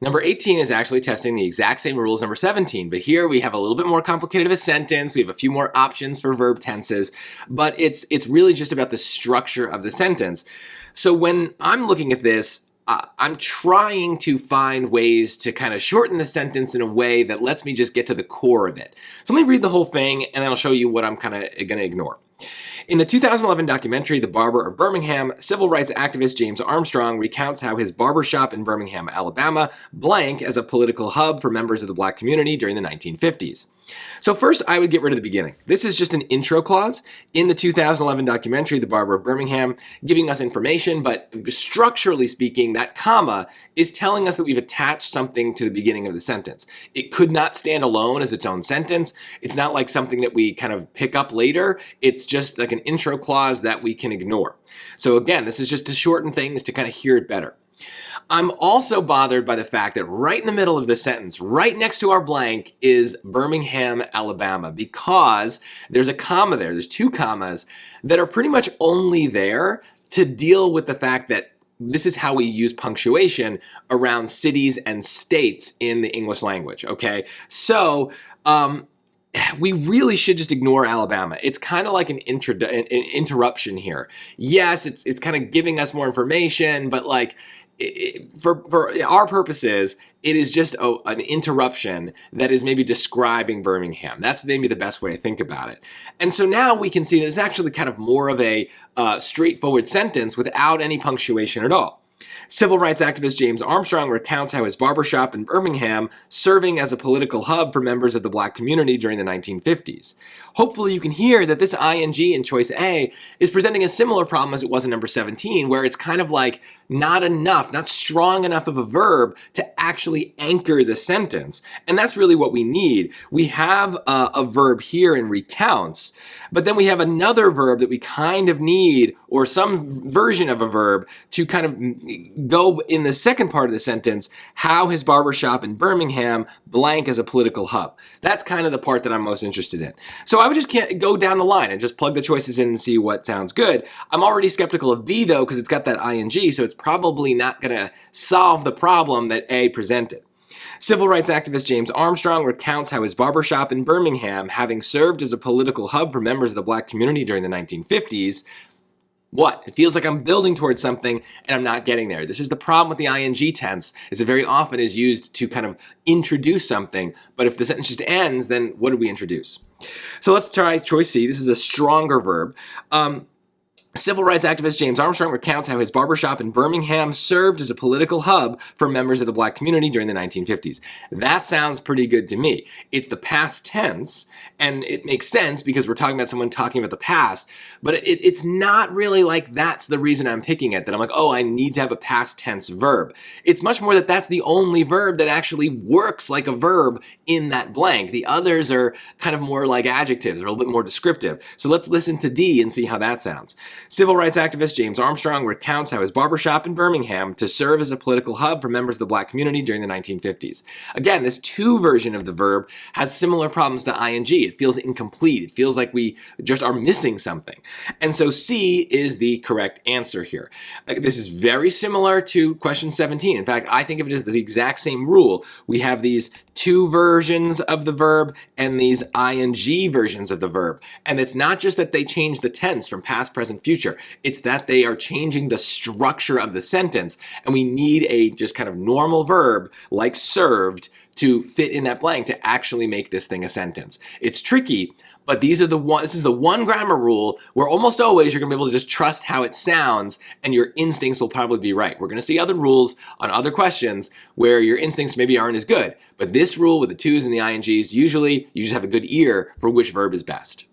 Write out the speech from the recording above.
Number 18 is actually testing the exact same rule as number 17, but here we have a little bit more complicated of a sentence. We have a few more options for verb tenses, but it's really just about the structure of the sentence. So when I'm looking at this, I'm trying to find ways to kind of shorten the sentence in a way that lets me just get to the core of it. So let me read the whole thing and then I'll show you what I'm kind of going to ignore. In the 2011 documentary, The Barber of Birmingham, civil rights activist James Armstrong recounts how his barbershop in Birmingham, Alabama, blank as a political hub for members of the black community during the 1950s. So first, I would get rid of the beginning. This is just an intro clause in the 2011 documentary, The Barber of Birmingham, giving us information, but structurally speaking, that comma is telling us that we've attached something to the beginning of the sentence. It could not stand alone as its own sentence. It's not like something that we kind of pick up later. It's just like an intro clause that we can ignore. So again, this is just to shorten things to kind of hear it better. I'm also bothered by the fact that right in the middle of the sentence, right next to our blank, is Birmingham, Alabama, because there's a comma there. There's two commas that are pretty much only there to deal with the fact that this is how we use punctuation around cities and states in the English language, okay? So, we really should just ignore Alabama. It's kind of like an interruption here. Yes, it's kind of giving us more information, but like for our purposes, it is just an interruption that is maybe describing Birmingham. That's maybe the best way to think about it. And so now we can see that it's actually kind of more of a straightforward sentence without any punctuation at all. Civil rights activist James Armstrong recounts how his barbershop in Birmingham serving as a political hub for members of the black community during the 1950s. Hopefully you can hear that this ing in choice A is presenting a similar problem as it was in number 17, where it's kind of like not enough, not strong enough of a verb to actually anchor the sentence. And that's really what we need. We have a verb here in recounts, but then we have another verb that we kind of need, or some version of a verb to kind of go in the second part of the sentence, how his barbershop in Birmingham blank as a political hub. That's kind of the part that I'm most interested in. So I would just go down the line and just plug the choices in and see what sounds good. I'm already skeptical of B though, because it's got that ing, so it's probably not going to solve the problem that A presented. Civil rights activist James Armstrong recounts how his barbershop in Birmingham, having served as a political hub for members of the black community during the 1950s, what? It feels like I'm building towards something and I'm not getting there. This is the problem with the ing tense, is it very often is used to kind of introduce something, but if the sentence just ends, then what did we introduce? So let's try choice C. This is a stronger verb. Civil rights activist James Armstrong recounts how his barbershop in Birmingham served as a political hub for members of the black community during the 1950s. That sounds pretty good to me. It's the past tense, and it makes sense because we're talking about someone talking about the past, but it's not really like that's the reason I'm picking it, that I'm like, oh, I need to have a past tense verb. It's much more that that's the only verb that actually works like a verb in that blank. The others are kind of more like adjectives, or a little bit more descriptive. So let's listen to D and see how that sounds. Civil rights activist James Armstrong recounts how his barbershop in Birmingham to serve as a political hub for members of the black community during the 1950s. Again, this to version of the verb has similar problems to ing. It feels incomplete. It feels like we just are missing something. And so C is the correct answer here. This is very similar to question 17. In fact, I think of it as the exact same rule. We have these to versions of the verb and these ing versions of the verb. And it's not just that they change the tense from past, present, future. It's that they are changing the structure of the sentence. And we need a just kind of normal verb like served to fit in that blank to actually make this thing a sentence. It's tricky, but this is the one grammar rule where almost always you're going to be able to just trust how it sounds and your instincts will probably be right. We're going to see other rules on other questions where your instincts maybe aren't as good, but this rule with the to's and the ings, usually you just have a good ear for which verb is best.